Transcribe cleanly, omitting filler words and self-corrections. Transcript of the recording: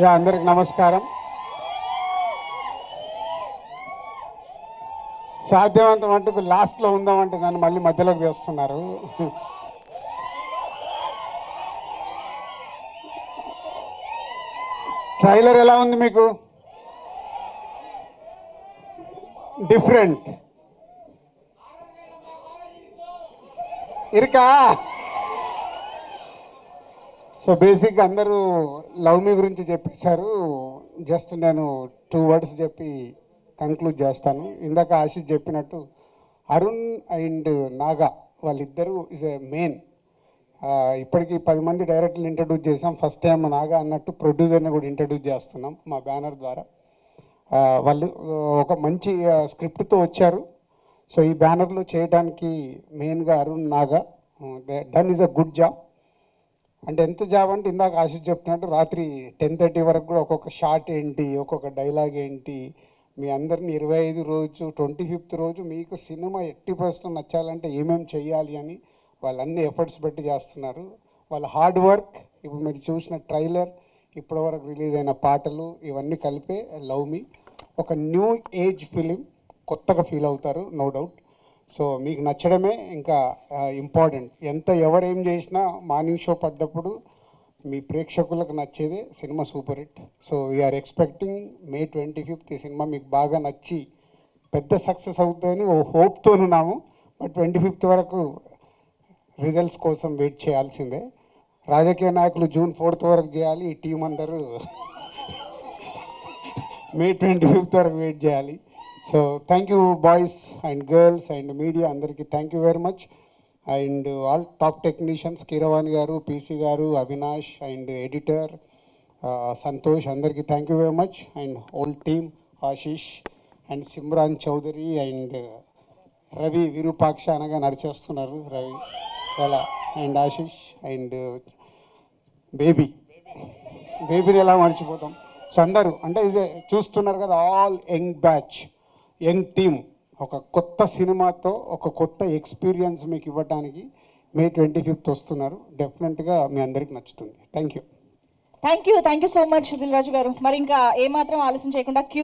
అందరికి నమస్కారం. సాధ్యమంత మటుకు లాస్ట్లో ఉందామంటే నన్ను మళ్ళీ మధ్యలోకి తెస్తున్నారు. ట్రైలర్ ఎలా ఉంది మీకు? డిఫరెంట్ ఇరుకా. సో బేసిక్గా అందరూ లవ్ మీ గురించి చెప్పేశారు. జస్ట్ నేను 2 words చెప్పి కంక్లూడ్ చేస్తాను. ఇందాక ఆశిష్ చెప్పినట్టు అరుణ్ అండ్ నాగా వాళ్ళిద్దరూ ఇస్ ఏ మెయిన్. ఇప్పటికీ 10 మంది డైరెక్టర్లు ఇంట్రడ్యూస్ చేసాం. ఫస్ట్ టైం నాగా అన్నట్టు ప్రొడ్యూసర్ని కూడా ఇంట్రడ్యూస్ చేస్తున్నాం మా బ్యానర్ ద్వారా. వాళ్ళు ఒక మంచి స్క్రిప్ట్తో వచ్చారు. సో ఈ బ్యానర్లో చేయడానికి మెయిన్గా Arun Naga done is a good job. అంటే ఎంత జాబ్ అంటే ఇందాక ఆశిష్ చెప్తున్నట్టు రాత్రి 10:30 వరకు కూడా ఒక్కొక్క షాట్ ఏంటి, ఒక్కొక్క డైలాగ్ ఏంటి, మీ అందరినీ 25 రోజు 25th రోజు మీకు సినిమా 80% నచ్చాలంటే ఏమేమి చెయ్యాలి అని వాళ్ళన్ని ఎఫర్ట్స్ పెట్టి చేస్తున్నారు. వాళ్ళ హార్డ్ వర్క్, ఇప్పుడు మీరు చూసిన ట్రైలర్, ఇప్పటివరకు రిలీజ్ అయిన పాటలు, ఇవన్నీ కలిపే లవ్ మీ ఒక న్యూ ఏజ్ ఫిలిం. కొత్తగా ఫీల్ అవుతారు, నో డౌట్. సో మీకు నచ్చడమే ఇంకా ఇంపార్టెంట్. ఎవరేం చేసినా మార్నింగ్ షో పడ్డప్పుడు మీ ప్రేక్షకులకు నచ్చేదే cinema super hit. So we are expecting May 25th ఈ సినిమా మీకు బాగా నచ్చి పెద్ద సక్సెస్ అవుతుందని ఓ హోప్తో ఉన్నాము. బట్ 25th వరకు రిజల్ట్స్ కోసం వెయిట్ చేయాల్సిందే. రాజకీయ నాయకులు June 4th వరకు చేయాలి, ఈ టీం అందరూ May 25th వరకు వెయిట్ చేయాలి. So thank you boys and girls and media అందరికీ thank you very much. And all top technicians Keeravani గారు, పీసీ గారు, అవినాష్ అండ్ ఎడిటర్ సంతోష్, అందరికీ thank you very much. And whole team Ashish and Simran Choudhary and Ravi Virupaksha అనగా నడిచేస్తున్నారు రవి చాలా, and Ashish and బేబీని ఎలా మర్చిపోతాం. సో అందరూ అంటే చూస్తున్నారు కదా, all young batch, young team ఒక కొత్త సినిమాతో ఒక కొత్త ఎక్స్పీరియన్స్ మీకు ఇవ్వడానికి May 25th వస్తున్నారు. డెఫినెట్గా మీ అందరికి నచ్చుతుంది. Thank you so much Dil Raju గారు. మరి ఇంకా ఏమాత్రం ఆలస్యం చేయకుండా